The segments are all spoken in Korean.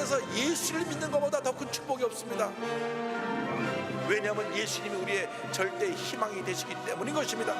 세상에서 예수를 믿는 것보다 더 큰 축복이 없습니다. 왜냐하면 예수님이 우리의 절대 희망이 되시기 때문인 것입니다.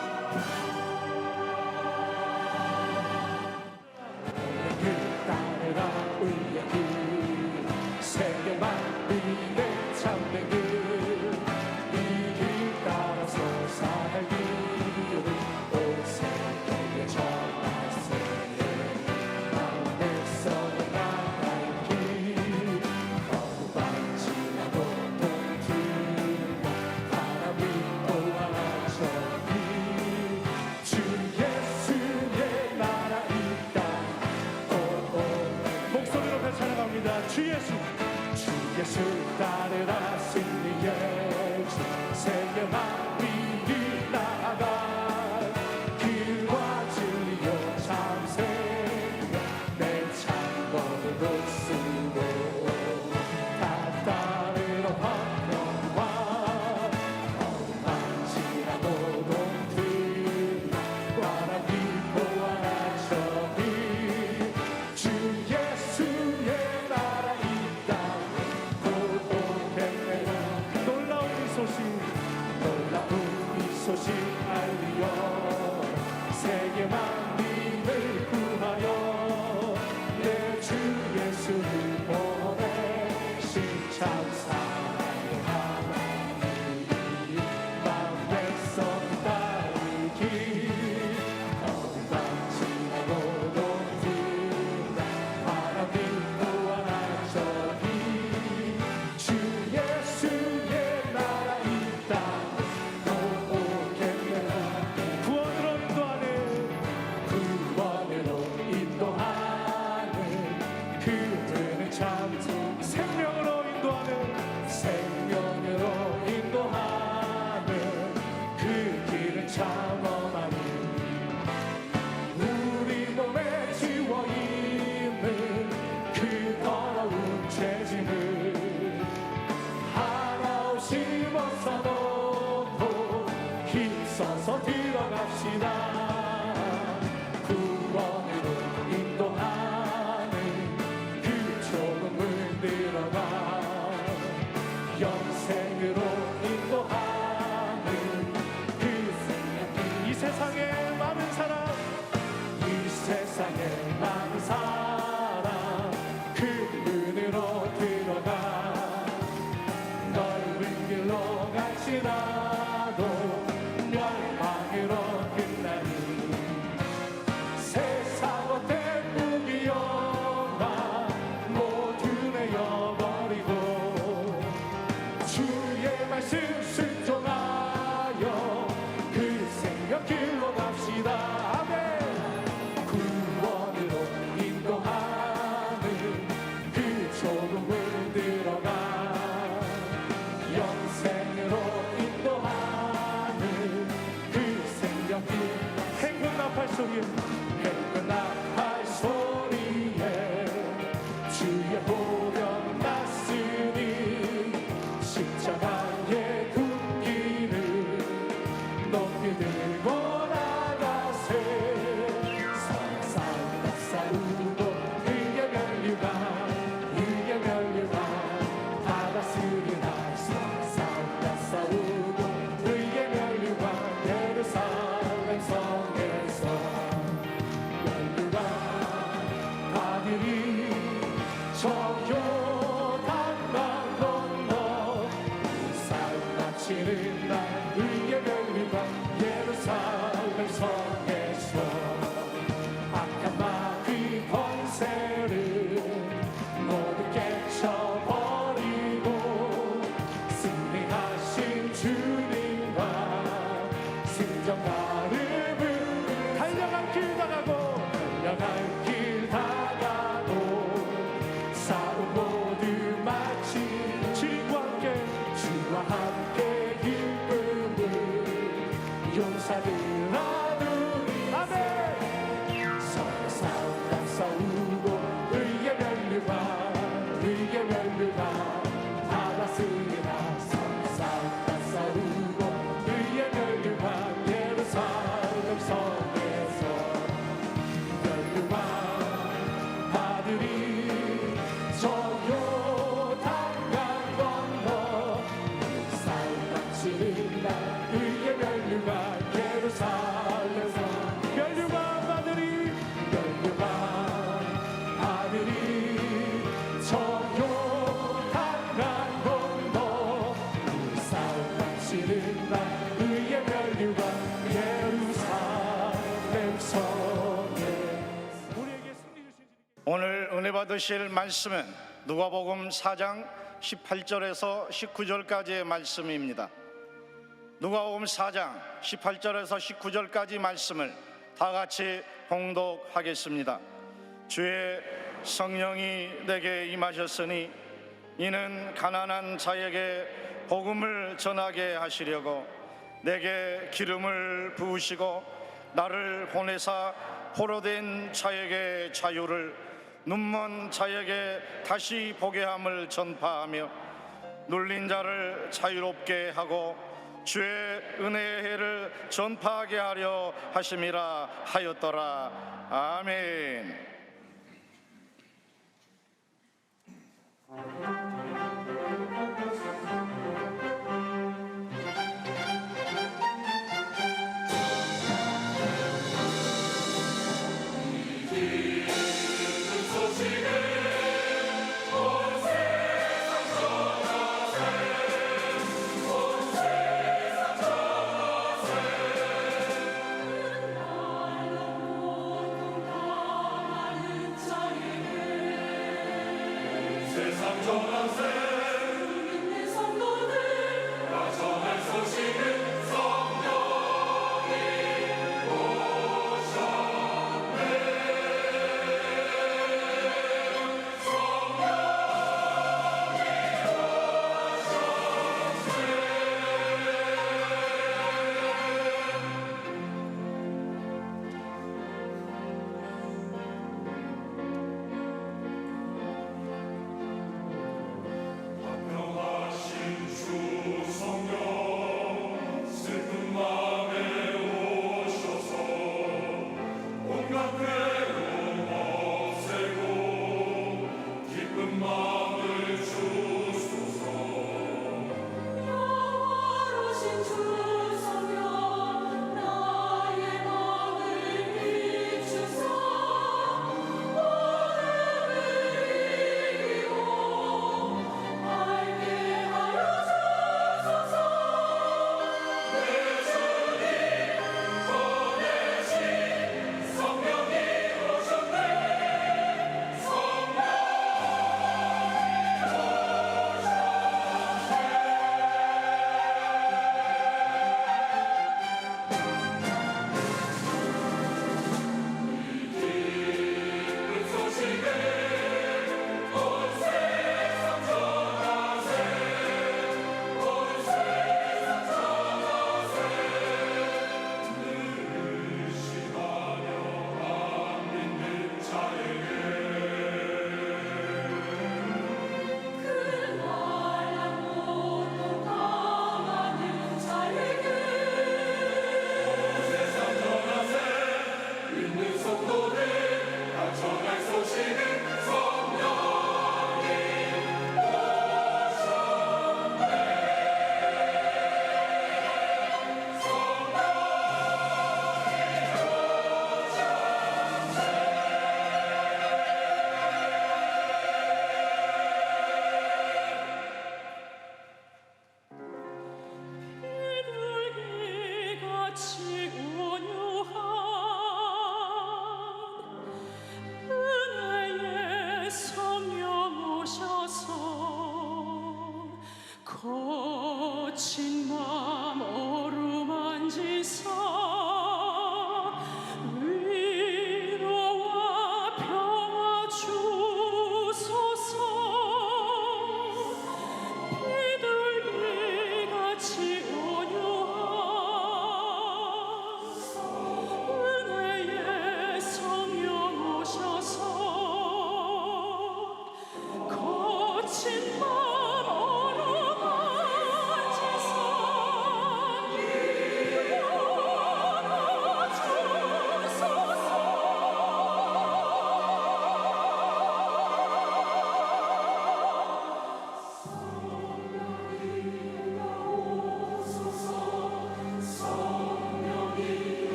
주 예수, 주 예수 따르라 승리의 주 세계 만민이 나아가 그와 진리요 참 생명 내 창고를 쓰고 다 따르러 화평과 험한지나 노동들 와라 비포와 나처럼 주 예수의 소식 알리어 세계 만민을 구하여 내 주 예수를 보내신 참 사랑의 하나님 마음 백성 따르기 건강지나 노동들 바람이 무한한 저기 주 예수의 나라 이 땅 힘써서 들어갑시다. 구원으로 인도하는 그 좁은 들어가 영생으로 인도하는 그 생명 이 세상에 많은 사람 이 세상에 많은 사람 그 문으로 들어가 넓은 길로 갈지라도 멸망으로 끝나니 세상 어때 무기여가 모두 내어버리고 주의 말씀 순종하여 그 생명 길로 갑시다. 아멘. 구원으로 인도하는 오늘 은혜 받으실 말씀은 누가복음 4장 18절에서 19절까지의 말씀입니다. 누가복음 4장 18절에서 19절까지 말씀을 다 같이 봉독하겠습니다. 주의 성령이 내게 임하셨으니 이는 가난한 자에게 복음을 전하게 하시려고 내게 기름을 부으시고 나를 보내사 포로된 자에게 자유를, 눈먼 자에게 다시 보게 함을 전파하며 눌린 자를 자유롭게 하고 주의 은혜의 해를 전파하게 하려 하심이라 하였더라. 아멘.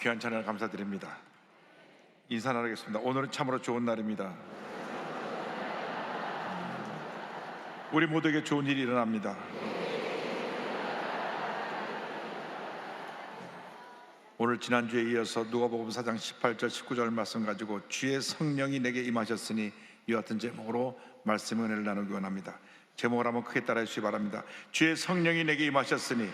귀한 찬양을 감사드립니다. 인사 나누겠습니다. 오늘은 참으로 좋은 날입니다. 우리 모두에게 좋은 일이 일어납니다. 오늘 지난주에 이어서 누가복음 4장 18절 19절 말씀 가지고 주의 성령이 내게 임하셨으니 이와 같은 제목으로 말씀의 은혜를 나누기 원합니다. 제목을 한번 크게 따라해 주시기 바랍니다. 주의 성령이 내게 임하셨으니,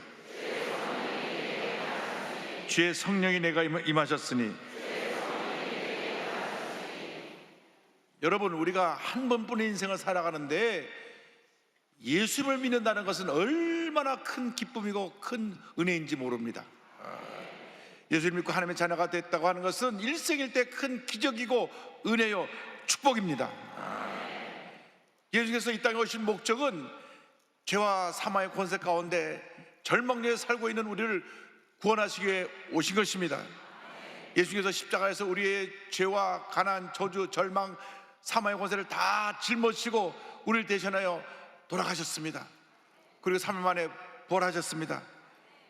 주의 성령이 내가 임하셨으니. 여러분, 우리가 한 번뿐인 인생을 살아가는데 예수를 믿는다는 것은 얼마나 큰 기쁨이고 큰 은혜인지 모릅니다. 예수를 믿고 하나님의 자녀가 됐다고 하는 것은 일생일 때 큰 기적이고 은혜요 축복입니다. 예수께서 이 땅에 오신 목적은 죄와 사망의 권세 가운데 절망리에 살고 있는 우리를 구원하시기 위해 오신 것입니다. 예수께서 십자가에서 우리의 죄와 가난, 저주, 절망, 사망의 권세를 다 짊어지시고 우리를 대신하여 돌아가셨습니다. 그리고 3일 만에 부활하셨습니다.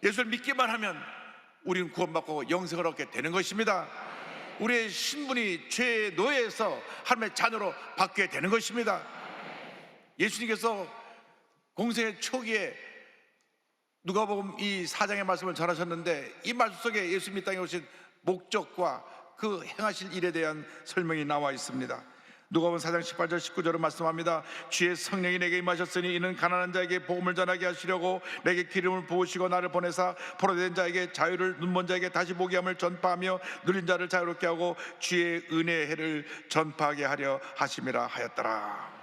예수를 믿기만 하면 우리는 구원받고 영생을 얻게 되는 것입니다. 우리의 신분이 죄의 노예에서 하나님의 자녀로 바뀌게 되는 것입니다. 예수님께서 공생의 초기에 누가복음 이 4장의 말씀을 전하셨는데, 이 말씀 속에 예수님이 땅에 오신 목적과 그 행하실 일에 대한 설명이 나와 있습니다. 누가복음 4장 18절 19절을 말씀합니다. 주의 성령이 내게 임하셨으니 이는 가난한 자에게 복음을 전하게 하시려고 내게 기름을 부으시고 나를 보내사 포로된 자에게 자유를, 눈먼 자에게 다시 보게 함을 전파하며 눌린 자를 자유롭게 하고 주의 은혜의 해를 전파하게 하려 하심이라 하였더라.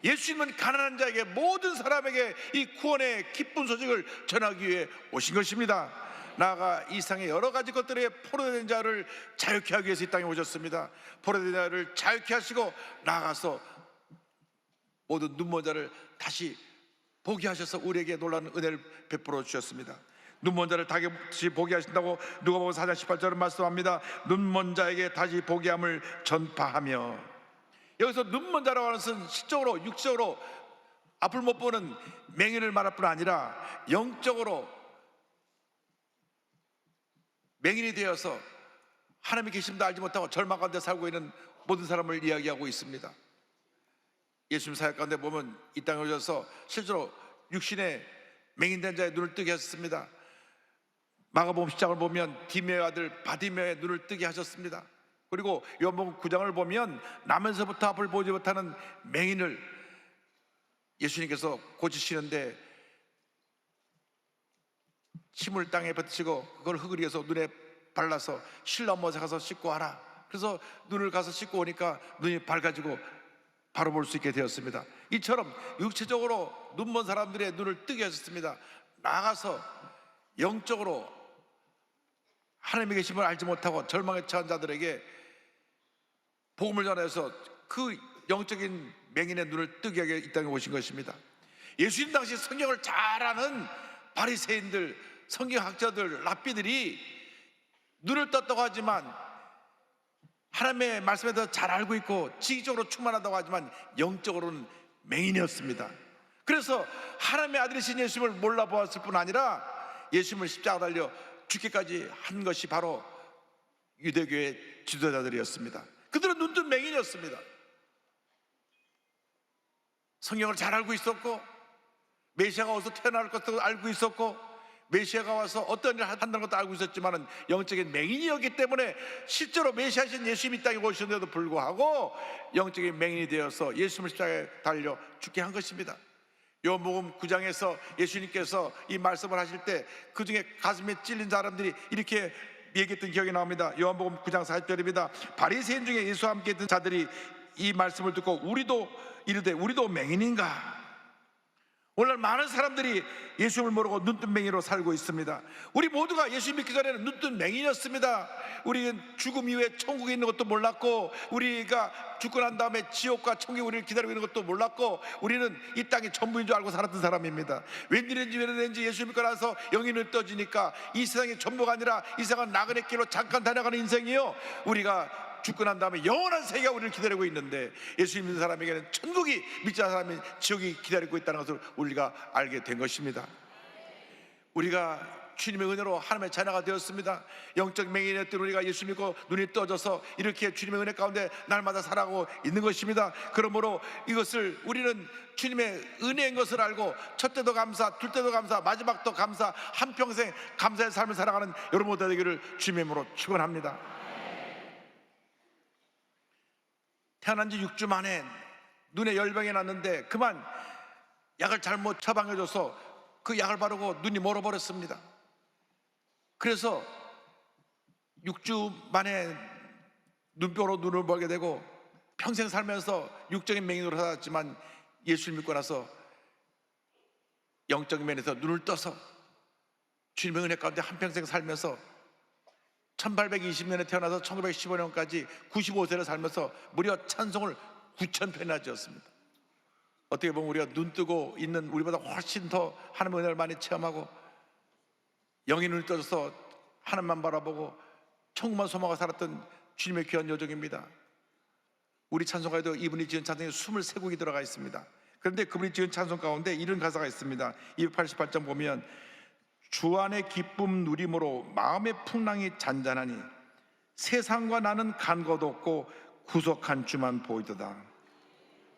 예수님은 가난한 자에게, 모든 사람에게 이 구원의 기쁜 소식을 전하기 위해 오신 것입니다. 나아가 이 세상의 여러 가지 것들에 포로된 자를 자유케 하기 위해서 이 땅에 오셨습니다. 포로된 자를 자유케 하시고 나아가서 모든 눈먼 자를 다시 보게 하셔서 우리에게 놀라운 은혜를 베풀어 주셨습니다. 눈먼 자를 다시 보게 하신다고 누가복음 4장 18절은 말씀합니다. 눈먼 자에게 다시 보게 함을 전파하며. 여기서 눈먼 자라고 하는 것은 시적으로, 육적으로 앞을 못 보는 맹인을 말할 뿐 아니라 영적으로 맹인이 되어서 하나님의 계심도 알지 못하고 절망 가운데 살고 있는 모든 사람을 이야기하고 있습니다. 예수님 사역 가운데 보면 이 땅에 오셔서 실제로 육신의 맹인된 자의 눈을 뜨게 하셨습니다. 마가복음 10장을 보면 디메의 아들 바디메의 눈을 뜨게 하셨습니다. 그리고 요한복음 9장을 보면 나면서부터 앞을 보지 못하는 맹인을 예수님께서 고치시는데 침을 땅에 뱉으시고 그걸 흙을이어서 눈에 발라서 실로암못에 가서 씻고 와라. 그래서 눈을 가서 씻고 오니까 눈이 밝아지고 바로 볼 수 있게 되었습니다. 이처럼 육체적으로 눈먼 사람들의 눈을 뜨게 하셨습니다. 나가서 영적으로 하나님의 계심을 알지 못하고 절망에 처한 자들에게 복음을 전해서 그 영적인 맹인의 눈을 뜨게 하게 이 땅에 오신 것입니다. 예수님 당시 성경을 잘 아는 바리새인들, 성경학자들, 랍비들이 눈을 떴다고 하지만 하나님의 말씀에 대해서 잘 알고 있고 지식적으로 충만하다고 하지만 영적으로는 맹인이었습니다. 그래서 하나님의 아들이신 예수님을 몰라보았을 뿐 아니라 예수님을 십자가 달려 죽기까지 한 것이 바로 유대교의 지도자들이었습니다. 그들은 눈뜬 맹인이었습니다. 성경을 잘 알고 있었고 메시아가 와서 태어날 것도 알고 있었고 메시아가 와서 어떤 일을 한다는 것도 알고 있었지만 영적인 맹인이었기 때문에 실제로 메시아신 예수님이 이 땅에 오셨는데도 불구하고 영적인 맹인이 되어서 예수님을 십자가에 달려 죽게 한 것입니다. 요한복음 9장에서 예수님께서 이 말씀을 하실 때 그 중에 가슴에 찔린 사람들이 이렇게 얘기했던 기억이 나옵니다. 요한복음 9장 40절입니다. 바리새인 중에 예수와 함께 있던 자들이 이 말씀을 듣고 우리도 이르되 우리도 맹인인가? 오늘 많은 사람들이 예수님을 모르고 눈뜬맹이로 살고 있습니다. 우리 모두가 예수 믿기 전에는 눈뜬맹이였습니다. 우리는 죽음 이후에 천국에 있는 것도 몰랐고, 우리가 죽고 난 다음에 지옥과 천국이 우리를 기다리고 있는 것도 몰랐고, 우리는 이 땅이 전부인 줄 알고 살았던 사람입니다. 웬일인지 예수 믿고 나서 영이 눈 떠지니까 이 세상이 전부가 아니라 이 세상은 나그네 길로 잠깐 다녀가는 인생이요, 우리가 죽고 난 다음에 영원한 세계가 우리를 기다리고 있는데, 예수 믿는 사람에게는 천국이, 믿지 않는 사람은 지옥이 기다리고 있다는 것을 우리가 알게 된 것입니다. 우리가 주님의 은혜로 하나님의 자녀가 되었습니다. 영적 맹인이었던 우리가 예수 믿고 눈이 떠져서 이렇게 주님의 은혜 가운데 날마다 살아가고 있는 것입니다. 그러므로 이것을 우리는 주님의 은혜인 것을 알고, 첫째도 감사, 둘째도 감사, 마지막도 감사, 한평생 감사의 삶을 살아가는 여러분 모두 되기를 주님의 이름으로 축원합니다. 태어난 지 6주 만에 눈에 열병이 났는데 그만 약을 잘못 처방해줘서 그 약을 바르고 눈이 멀어버렸습니다. 그래서 6주 만에 눈뼈로 눈을 멀게 되고, 평생 살면서 육적인 맹인으로 살았지만 예수를 믿고 나서 영적인 면에서 눈을 떠서 주님의 은혜 가운데 한평생 살면서 1820년에 태어나서 1915년까지 95세를 살면서 무려 찬송을 9,000편이나 지었습니다. 어떻게 보면 우리가 눈 뜨고 있는 우리보다 훨씬 더 하나님의 은혜를 많이 체험하고 영의 눈을 떠서 하나님만 바라보고 천국만 소망하고 살았던 주님의 귀한 여정입니다. 우리 찬송가에도 이분이 지은 찬송에 23곡이 들어가 있습니다. 그런데 그분이 지은 찬송 가운데 이런 가사가 있습니다. 288장 보면, 주 안의 기쁨 누림으로 마음의 풍랑이 잔잔하니 세상과 나는 간 것 없고 구속한 주만 보이도다.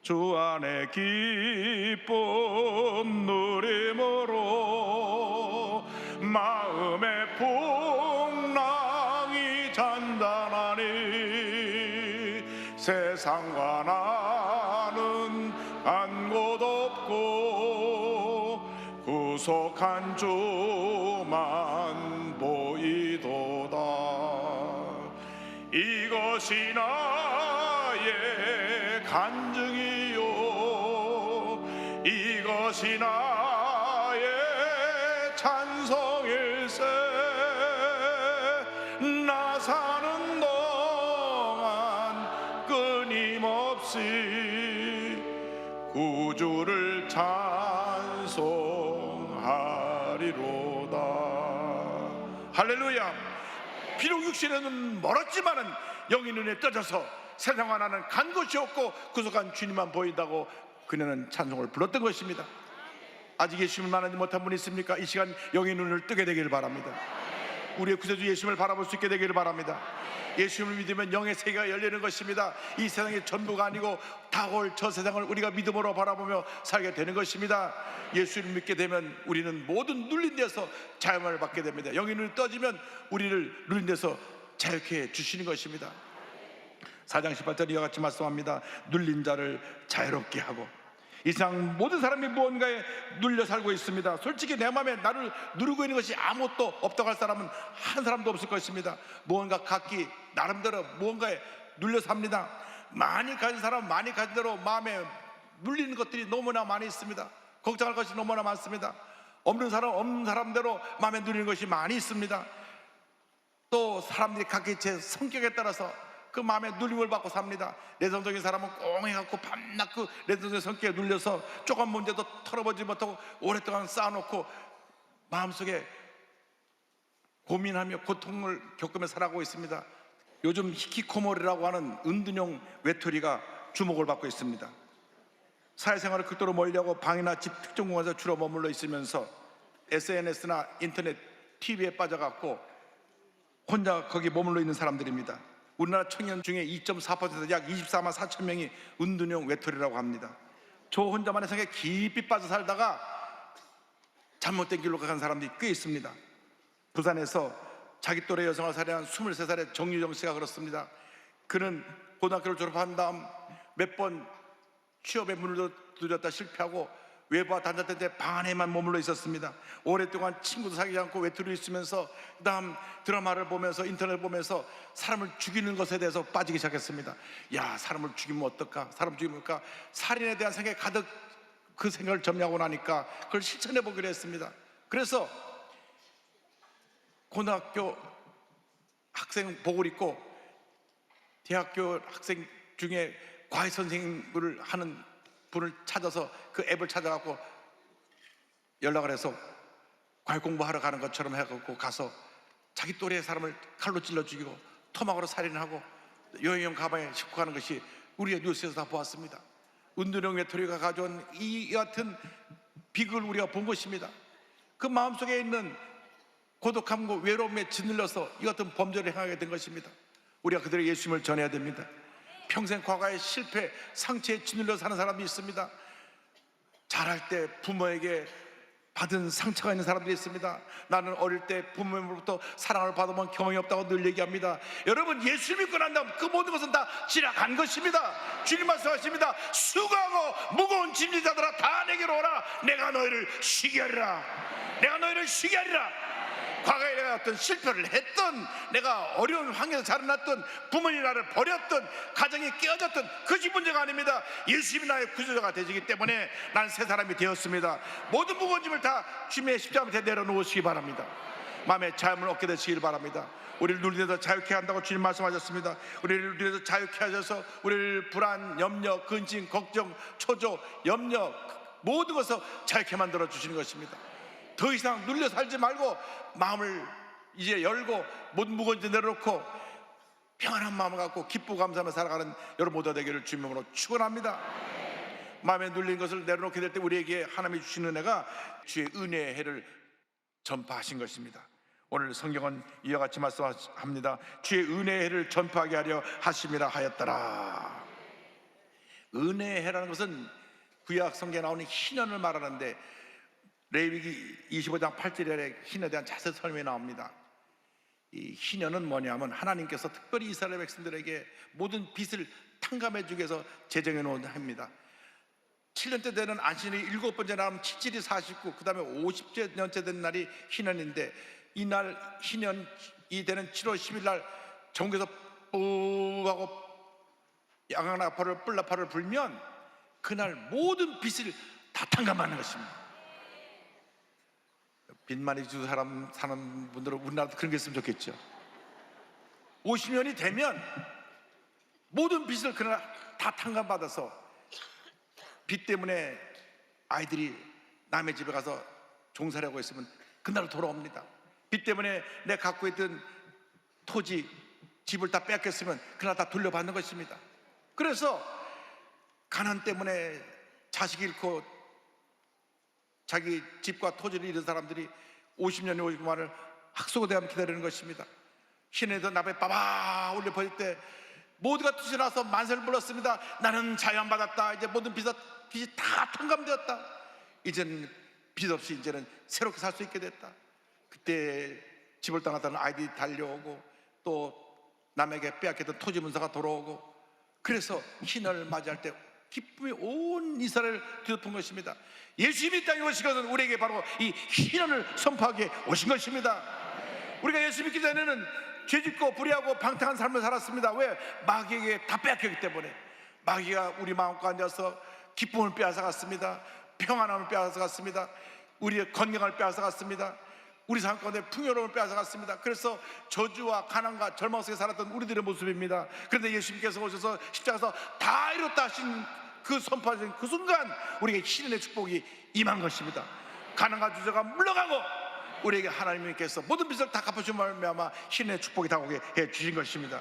주 안의 기쁨 누림으로 마음의 풍랑이 잔잔하니 세상과 나는 간 것 없고 구속한 주만 보이도다. 이것이 나의 간증이요, 이것이 나의 찬송일세. 나 사는 동안 끊임없이 구주를 찬송하리로다. 할렐루야. 비록 육신에는 멀었지만은 영의 눈에 떠져서 세상과 나는 간 곳이 없고 구속한 주님만 보인다고 그녀는 찬송을 불렀던 것입니다. 아직 예수님을 만나지 못한 분이 있습니까? 이 시간 영의 눈을 뜨게 되기를 바랍니다. 우리의 구세주 예수님을 바라볼 수 있게 되기를 바랍니다. 예수님을 믿으면 영의 세계가 열리는 것입니다. 이 세상의 전부가 아니고 다가올 저 세상을 우리가 믿음으로 바라보며 살게 되는 것입니다. 예수를 믿게 되면 우리는 모든 눌린 데서 자유함을 받게 됩니다. 영의 눈이 떠지면 우리를 눌린 데서 자유케 해주시는 것입니다. 4장 18절 이와 같이 말씀합니다. 눌린 자를 자유롭게 하고. 이 세상 모든 사람이 무언가에 눌려 살고 있습니다. 솔직히 내 마음에 나를 누르고 있는 것이 아무것도 없다고 할 사람은 한 사람도 없을 것입니다. 무언가 각기 나름대로 무언가에 눌려 삽니다. 많이 가진 사람은 많이 가진 대로 마음에 눌리는 것들이 너무나 많이 있습니다. 걱정할 것이 너무나 많습니다. 없는 사람은 없는 사람대로 마음에 눌리는 것이 많이 있습니다. 또 사람들이 각기 제 성격에 따라서 그 마음에 눌림을 받고 삽니다. 내성적인 사람은 꽁해갖고 밤낮 그 내성적인 성격에 눌려서 조금 문제도 털어보지 못하고 오랫동안 쌓아놓고 마음속에 고민하며 고통을 겪으며 살아가고 있습니다. 요즘 히키코모리라고 하는 은둔형 외톨이가 주목을 받고 있습니다. 사회생활을 극도로 멀리하고 방이나 집 특정 공간에서 주로 머물러 있으면서 SNS나 인터넷, TV에 빠져갖고 혼자 거기 머물러 있는 사람들입니다. 우리나라 청년 중에 2.4% 약 24만 4천 명이 은둔형 외톨이라고 합니다. 저 혼자만의 생각에 깊이 빠져 살다가 잘못된 길로 간 사람들이 꽤 있습니다. 부산에서 자기 또래 여성을 살해한 23살의 정유정 씨가 그렇습니다. 그는 고등학교를 졸업한 다음 몇 번 취업에 문을 두드렸다 실패하고 외부와 단절된 데 방 안에만 머물러 있었습니다. 오랫동안 친구도 사귀지 않고 외톨이 있으면서 그 다음 드라마를 보면서 인터넷을 보면서 사람을 죽이는 것에 대해서 빠지기 시작했습니다. 야, 사람을 죽이면 어떨까? 사람 죽이면 어떨까? 살인에 대한 생각이 가득 그 생각을 정리하고 나니까 그걸 실천해 보기로 했습니다. 그래서 고등학교 학생복을 입고 대학교 학생 중에 과외 선생님을 하는 분을 찾아서 그 앱을 찾아갖고 연락을 해서 과외 공부하러 가는 것처럼 해갖고 가서 자기 또래의 사람을 칼로 찔러 죽이고 토막으로 살인하고 여행용 가방에 싣고 가는 것이 우리가 뉴스에서 다 보았습니다. 은둔형 외톨이가 가져온 이 같은 비극을 우리가 본 것입니다. 그 마음속에 있는 고독함과 외로움에 짓눌려서 이 같은 범죄를 행하게 된 것입니다. 우리가 그들의 예수님을 전해야 됩니다. 평생 과거의 실패, 상처에 짓눌려 사는 사람이 있습니다. 자랄 때 부모에게 받은 상처가 있는 사람들이 있습니다. 나는 어릴 때 부모님으로부터 사랑을 받아본 경험이 없다고 늘 얘기합니다. 여러분, 예수 믿고 난 다음 그 모든 것은 다 지나간 것입니다. 주님 말씀하십니다. 수고하고 무거운 짐진 자들아 다 내게로 오라. 내가 너희를 쉬게 하리라. 내가 너희를 쉬게 하리라. 과거에 내가 어떤 실패를 했던, 내가 어려운 환경에서 자라났던, 부모님이 나를 버렸던, 가정이 깨어졌던 그것이 문제가 아닙니다. 예수님이 나의 구주자가 되시기 때문에 난 새 사람이 되었습니다. 모든 무거운 짐을 다 주님의 십자가 밑에 내려놓으시기 바랍니다. 마음의 자유를 얻게 되시길 바랍니다. 우리를 누리면서 자유케 한다고 주님 말씀하셨습니다. 우리를 누리면서 자유케 하셔서 우리를 불안, 염려, 근심, 걱정, 초조, 염려 모든 것을 자유케 만들어 주시는 것입니다. 더 이상 눌려 살지 말고 마음을 이제 열고 모든 무거운 짐 내려놓고 평안한 마음을 갖고 기쁘고 감사하며 살아가는 여러분 모두 되기를 주님으로 축원합니다. 마음에 눌린 것을 내려놓게 될 때 우리에게 하나님이 주시는 은혜가 주의 은혜의 해를 전파하신 것입니다. 오늘 성경은 이와 같이 말씀합니다. 주의 은혜의 해를 전파하게 하려 하심이라 하였더라. 은혜의 해라는 것은 구약 성경에 나오는 희년을 말하는데 레위기 25장 8절에 희년에 대한 자세히 설명이 나옵니다. 이 희년은 뭐냐면 하나님께서 특별히 이스라엘 백성들에게 모든 빚을 탕감해 주기 위해서 제정해 놓은 해입니다. 7년째 되는 안식일이 7번째 나면 7일이 49, 그 다음에 50년째 된 날이 희년인데, 이날 희년이 되는 7월 10일 날 전국에서 뿌하고 양악나팔을 뿔나팔을 불면 그날 모든 빚을 다 탕감하는 것입니다. 빚 많이 주는 사람 사는 분들은 우리나라도 그런 게 있으면 좋겠죠. 50년이 되면 모든 빚을 그날 다 탕감받아서 빚 때문에 아이들이 남의 집에 가서 종살이하고 있으면 그날 돌아옵니다. 빚 때문에 내 갖고 있던 토지, 집을 다 뺏겼으면 그날 다 돌려받는 것입니다. 그래서 가난 때문에 자식 잃고 자기 집과 토지를 잃은 사람들이 50년이 50만을 학수고대하면 기다리는 것입니다. 시내에서 나베 빠바 울려 퍼질 때 모두가 투신나서 만세를 불렀습니다. 나는 자유함받았다. 이제 모든 빚이 다 탕감되었다. 이제는 빚 없이 이제는 새롭게 살 수 있게 됐다. 그때 집을 떠났다는 아이들이 달려오고 또 남에게 빼앗겼던 토지 문서가 돌아오고, 그래서 희년을 맞이할 때 기쁨이 온 이스라엘을 뒤덮은 것입니다. 예수님이 땅에 오신 것은 우리에게 바로 이 희년을 선포하게 오신 것입니다. 우리가 예수 믿기 전에는 죄짓고 불의하고 방탕한 삶을 살았습니다. 왜? 마귀에게 다 빼앗겼기 때문에. 마귀가 우리 마음과 앉아서 기쁨을 빼앗아갔습니다. 평안함을 빼앗아갔습니다. 우리의 건강을 빼앗아갔습니다. 우리 삶 가운데 풍요로움을 빼앗아갔습니다. 그래서 저주와 가난과 절망 속에 살았던 우리들의 모습입니다. 그런데 예수님께서 오셔서 십자가에서 다 이뤘다 하신 그 선포하신 그 순간 우리에게 희년의 축복이 임한 것입니다. 가난과 주저가 물러가고 우리에게 하나님께서 모든 빚을 다 갚아주신 말미암아 희년의 축복이 다가오게 해주신 것입니다.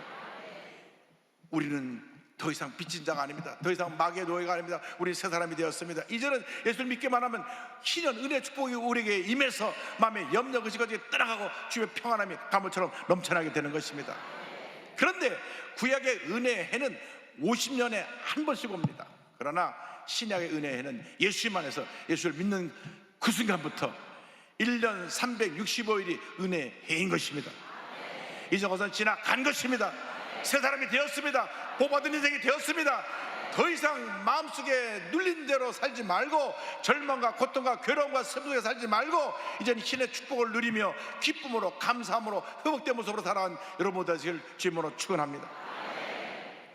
우리는 더 이상 빚진 자가 아닙니다. 더 이상 마귀의 노예가 아닙니다. 우리는 새 사람이 되었습니다. 이제는 예수를 믿기만 하면 희년 은혜의 축복이 우리에게 임해서 마음의 염려 그지까지 떠나가고 주의 평안함이 가물처럼 넘쳐나게 되는 것입니다. 그런데 구약의 은혜의 해는 50년에 한 번씩 옵니다. 그러나 신약의 은혜의 해는 예수님 안에서 예수를 믿는 그 순간부터 1년 365일이 은혜의 해인 것입니다. 이제 것은 지나간 것입니다. 새 사람이 되었습니다. 복받은 인생이 되었습니다. 더 이상 마음속에 눌린 대로 살지 말고 절망과 고통과 괴로움과 슬픔에 살지 말고 이제는 신의 축복을 누리며 기쁨으로 감사함으로 회복된 모습으로 살아간 여러분 되시길 주님으로 축원합니다.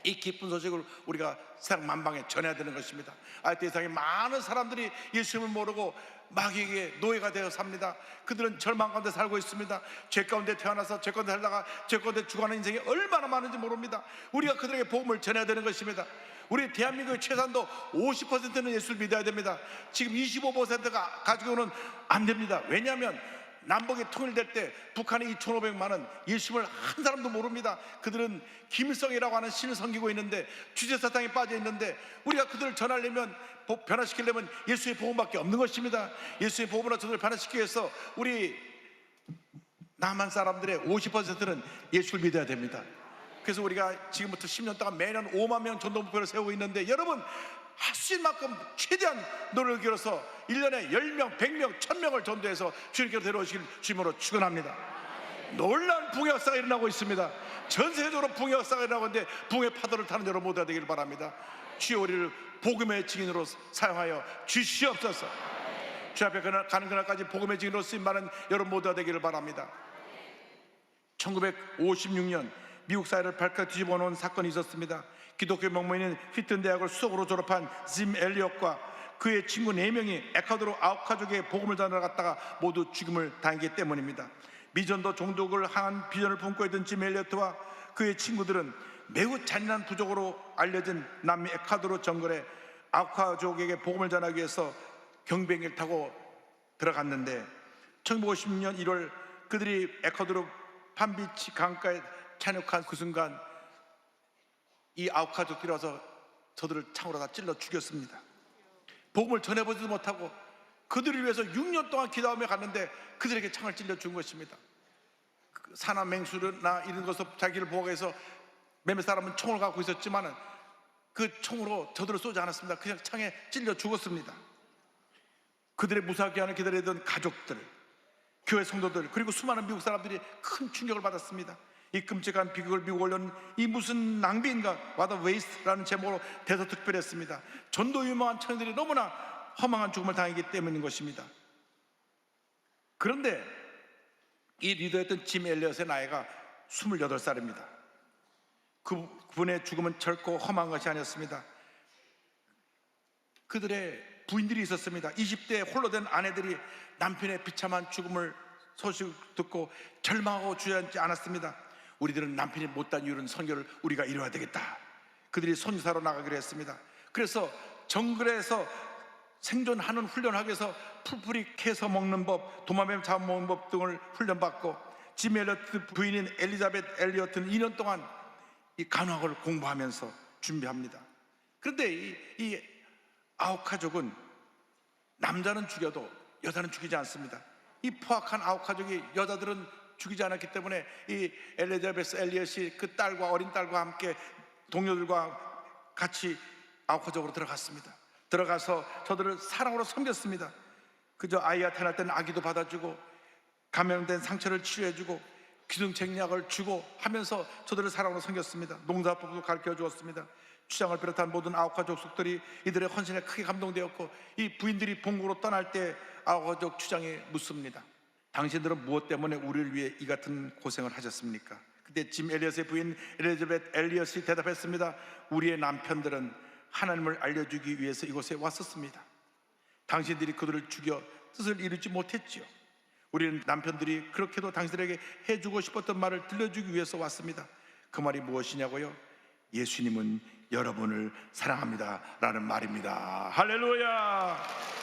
이 기쁜 소식을 우리가 세상 만방에 전해야 되는 것입니다. 아직도 세상에 많은 사람들이 예수님을 모르고 마귀에게 노예가 되어 삽니다. 그들은 절망 가운데 살고 있습니다. 죄 가운데 태어나서 죄 가운데 살다가 죄 가운데 죽어가는 인생이 얼마나 많은지 모릅니다. 우리가 그들에게 복음을 전해야 되는 것입니다. 우리 대한민국의 최소한도 50%는 예수를 믿어야 됩니다. 지금 25%가 가지고는 안 됩니다. 왜냐하면 남북이 통일될 때 북한이 2,500만은 예수님을 한 사람도 모릅니다. 그들은 김일성이라고 하는 신을 섬기고 있는데 주제사상에 빠져 있는데 우리가 그들을 전하려면 변화시키려면 예수의 복음밖에 없는 것입니다. 예수의 복음으로 저들을 변화시키기 위해서 우리 남한 사람들의 50%는 예수를 믿어야 됩니다. 그래서 우리가 지금부터 10년 동안 매년 5만 명 전도 목표를 세우고 있는데 여러분 할 수 있는 만큼 최대한 노력을 기울여서 1년에 10명, 100명, 1000명을 전도해서 주님께로 데려오시길 주님으로 축원합니다. 놀라운 붕의 역사가 일어나고 있습니다. 전 세계적으로 붕의 역사가 일어나고 있는데 붕의 파도를 타는 여러분 모두가 되기를 바랍니다. 주여 우리를 복음의 증인으로 사용하여 주시옵소서. 주 앞에 가는 그날까지 복음의 증인으로 쓰임받는 여러분 모두가 되기를 바랍니다. 1956년 미국 사회를 발칵 뒤집어 놓은 사건이 있었습니다. 기독교 명문인 휘튼 대학을 수석으로 졸업한 짐 엘리엇과 그의 친구 4명이 에콰도르 아우카족에 복음을 전하러 갔다가 모두 죽음을 당했기 때문입니다. 미전도 종족을 향한 비전을 품고 있던 짐 엘리엇과 그의 친구들은 매우 잔인한 부족으로 알려진 남미 에콰도르 정글에 아우카족에게 복음을 전하기 위해서 경비행기를 타고 들어갔는데 1950년 1월 그들이 에콰도르 판비치 강가에 착륙한 그 순간 이 아우카족들이 와서 저들을 창으로 다 찔러 죽였습니다. 복음을 전해보지도 못하고 그들을 위해서 6년 동안 기도하며 갔는데 그들에게 창을 찔러 죽은 것입니다. 산화 맹수나 이런 것을 자기를 보호해서 몇몇 사람은 총을 갖고 있었지만 그 총으로 저들을 쏘지 않았습니다. 그냥 창에 찔려 죽었습니다. 그들의 무사귀환을 기다리던 가족들, 교회 성도들, 그리고 수많은 미국 사람들이 큰 충격을 받았습니다. 이 끔찍한 비극을 미국 언론은 이 무슨 낭비인가, What a waste라는 제목으로 대서특필했습니다. 전도 유망한 청년들이 너무나 허망한 죽음을 당했기 때문인 것입니다. 그런데 이 리더였던 짐 엘리엇의 나이가 28살입니다. 그분의 죽음은 결코 험한 것이 아니었습니다. 그들의 부인들이 있었습니다. 20대에 홀로 된 아내들이 남편의 비참한 죽음을 소식 듣고 절망하고 주저앉지 않았습니다. 우리들은 남편이 못한 이유는 선교를 우리가 이루어야 되겠다. 그들이 선교사로 나가기로 했습니다. 그래서 정글에서 생존하는 훈련을 하기 위해서 풀뿌리 캐서 먹는 법, 도마뱀 잡아먹는 법 등을 훈련받고 짐 엘리엇 부인인 엘리자벳 엘리엇은 2년 동안 이 간호학을 공부하면서 준비합니다. 그런데 이 아우카족은 남자는 죽여도 여자는 죽이지 않습니다. 이 포악한 아우카족이 여자들은 죽이지 않았기 때문에 이 엘리자베스 엘리엇이 그 딸과 어린 딸과 함께 동료들과 같이 아우카족으로 들어갔습니다. 들어가서 저들을 사랑으로 섬겼습니다. 그저 아이가 태어날 때는 아기도 받아주고 감염된 상처를 치료해주고 기둥책약을 주고 하면서 저들을 사랑으로 섬겼습니다. 농사법도 가르쳐 주었습니다. 추장을 비롯한 모든 아우카족 속들이 이들의 헌신에 크게 감동되었고 이 부인들이 본국으로 떠날 때 아우카족 추장이 묻습니다. 당신들은 무엇 때문에 우리를 위해 이 같은 고생을 하셨습니까? 그때 짐 엘리엇의 부인 엘리자벳 엘리엇이 대답했습니다. 우리의 남편들은 하나님을 알려주기 위해서 이곳에 왔었습니다. 당신들이 그들을 죽여 뜻을 이루지 못했지요. 우리는 남편들이 그렇게도 당신들에게 해주고 싶었던 말을 들려주기 위해서 왔습니다. 그 말이 무엇이냐고요? 예수님은 여러분을 사랑합니다 라는 말입니다. 할렐루야.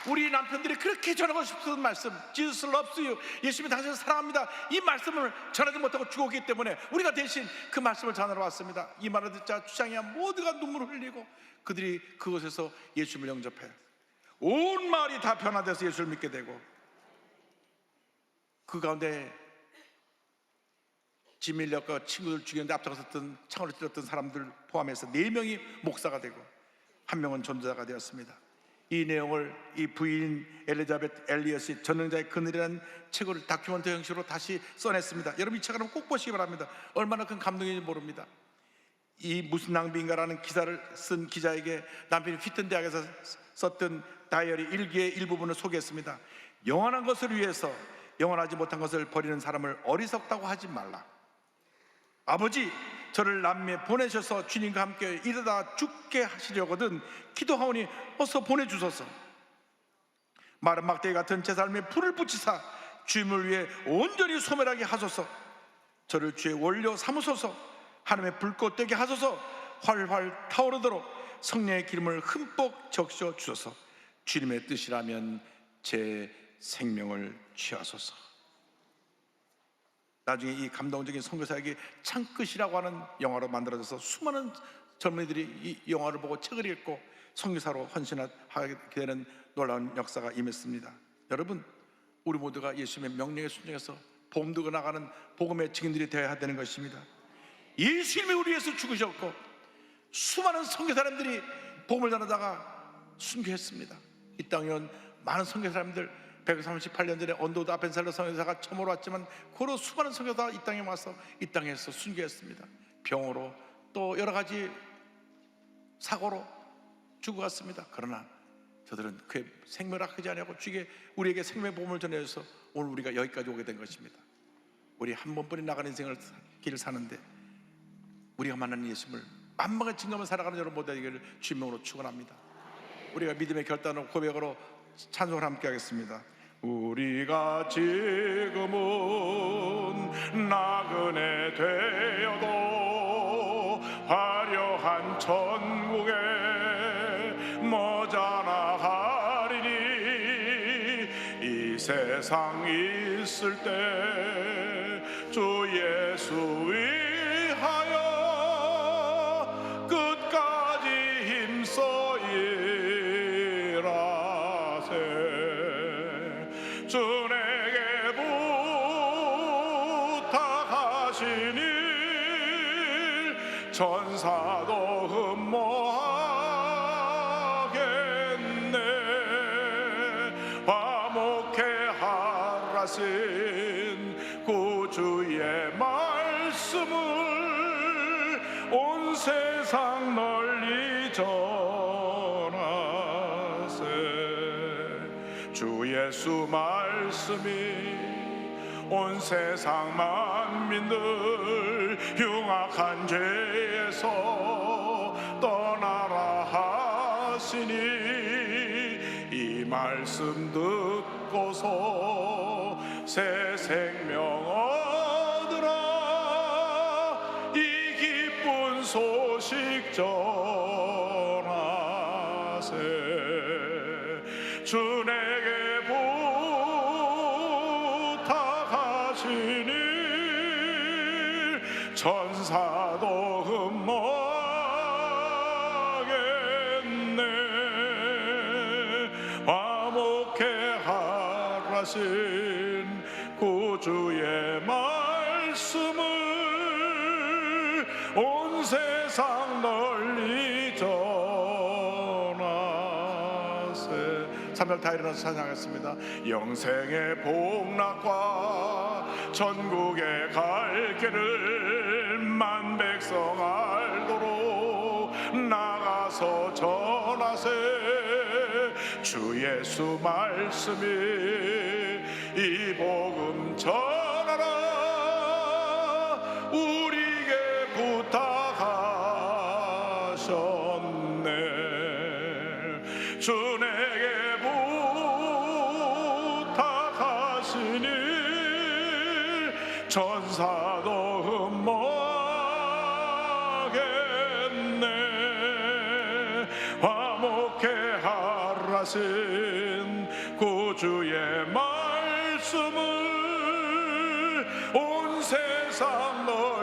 우리 남편들이 그렇게 전하고 싶었던 말씀, Jesus loves you, 예수님이 당신을 사랑합니다, 이 말씀을 전하지 못하고 죽었기 때문에 우리가 대신 그 말씀을 전하러 왔습니다. 이 말을 듣자 주장이야 모두가 눈물을 흘리고 그들이 그곳에서 예수님을 영접해 온 마을이 다 변화돼서 예수를 믿게 되고 그 가운데 짐 엘리엇과 친구들 죽였는데 앞장섰던 창으로 찔렀던 사람들 포함해서 4명이 목사가 되고 1명은 전도자가 되었습니다. 이 내용을 이 부인 엘리자벳 엘리엇이 전능자의 그늘이라는 책을 다큐멘터 형식으로 다시 써냈습니다. 여러분 이 책을 한번 꼭 보시기 바랍니다. 얼마나 큰 감동인지 모릅니다. 이 무슨 낭비인가라는 기사를 쓴 기자에게 남편이 휘튼 대학에서 썼던 다이어리 일기의 일부분을 소개했습니다. 영원한 것을 위해서 영원하지 못한 것을 버리는 사람을 어리석다고 하지 말라. 아버지, 저를 남미에 보내셔서 주님과 함께 이르다 죽게 하시려거든 기도하오니 어서 보내주소서. 마른 막대기 같은 제 삶에 불을 붙이사 주님을 위해 온전히 소멸하게 하소서. 저를 주의 원료 삼으소서. 하나님의 불꽃 되게 하소서. 활활 타오르도록 성령의 기름을 흠뻑 적셔 주소서. 주님의 뜻이라면 제 생명을 취하소서. 나중에 이 감동적인 선교사에게 창끝이라고 하는 영화로 만들어져서 수많은 젊은이들이 이 영화를 보고 책을 읽고 선교사로 헌신하게 되는 놀라운 역사가 임했습니다. 여러분, 우리 모두가 예수님의 명령에 순종해서 복음 들고 나가는 복음의 증인들이 되어야 되는 것입니다. 예수님이 우리 위해서 죽으셨고 수많은 선교사람들이 복음을 전하다가 순교했습니다. 이 땅에는 많은 선교사람들, 138년 전에 언더우드 아펜셀러 선교사가 처음으로 왔지만 그로 수많은 선교사가 이 땅에 와서 이 땅에서 순교했습니다. 병으로 또 여러 가지 사고로 죽어갔습니다. 그러나 저들은 그의 생명을 아끼지 아니하고 우리에게 생명의 복음을 전해줘서 오늘 우리가 여기까지 오게 된 것입니다. 우리 한 번뿐이 나가는 인생을 길을 사는데 우리가 만나는 예수님을 만방의 증거만 살아가는 여러분 모두에게를 주님으로 축원합니다. 우리가 믿음의 결단으로 고백으로 찬송을 함께 하겠습니다. 우리가 지금은 나그네 되어도 화려한 천국에 머자나 하리니 이 세상 있을 때 주 예수 위하여 끝까지 힘써 일하세. 주 내게 부탁하신 일 천사도 흠모하겠네. 화목해 하라신 구주의 말씀을 온 세상 널리 전하세. 주 예수 말씀이 온 세상 만민들 흉악한 죄에서 떠나라 하시니 이 말씀 듣고서 새 생명 얻으라. 이 기쁜 소식 전하세. 주 내게 부탁하신 일 천사도 흠모하겠네. 화목해 하라신 구주의 말씀을 온 세상 널리 전하세. 3절 다 일어나서 찬양하겠습니다. 영생의 복락과 천국에 갈 길을 만 백성 알도록 나가서 전하세. 주 예수 말씀이 이 복음 전하라. 우리에게 부탁하셨네. 주 내게 부탁하신 일 천사도 흠모하겠네. 화목해 하라신 구주의 말씀을 온 세상 널리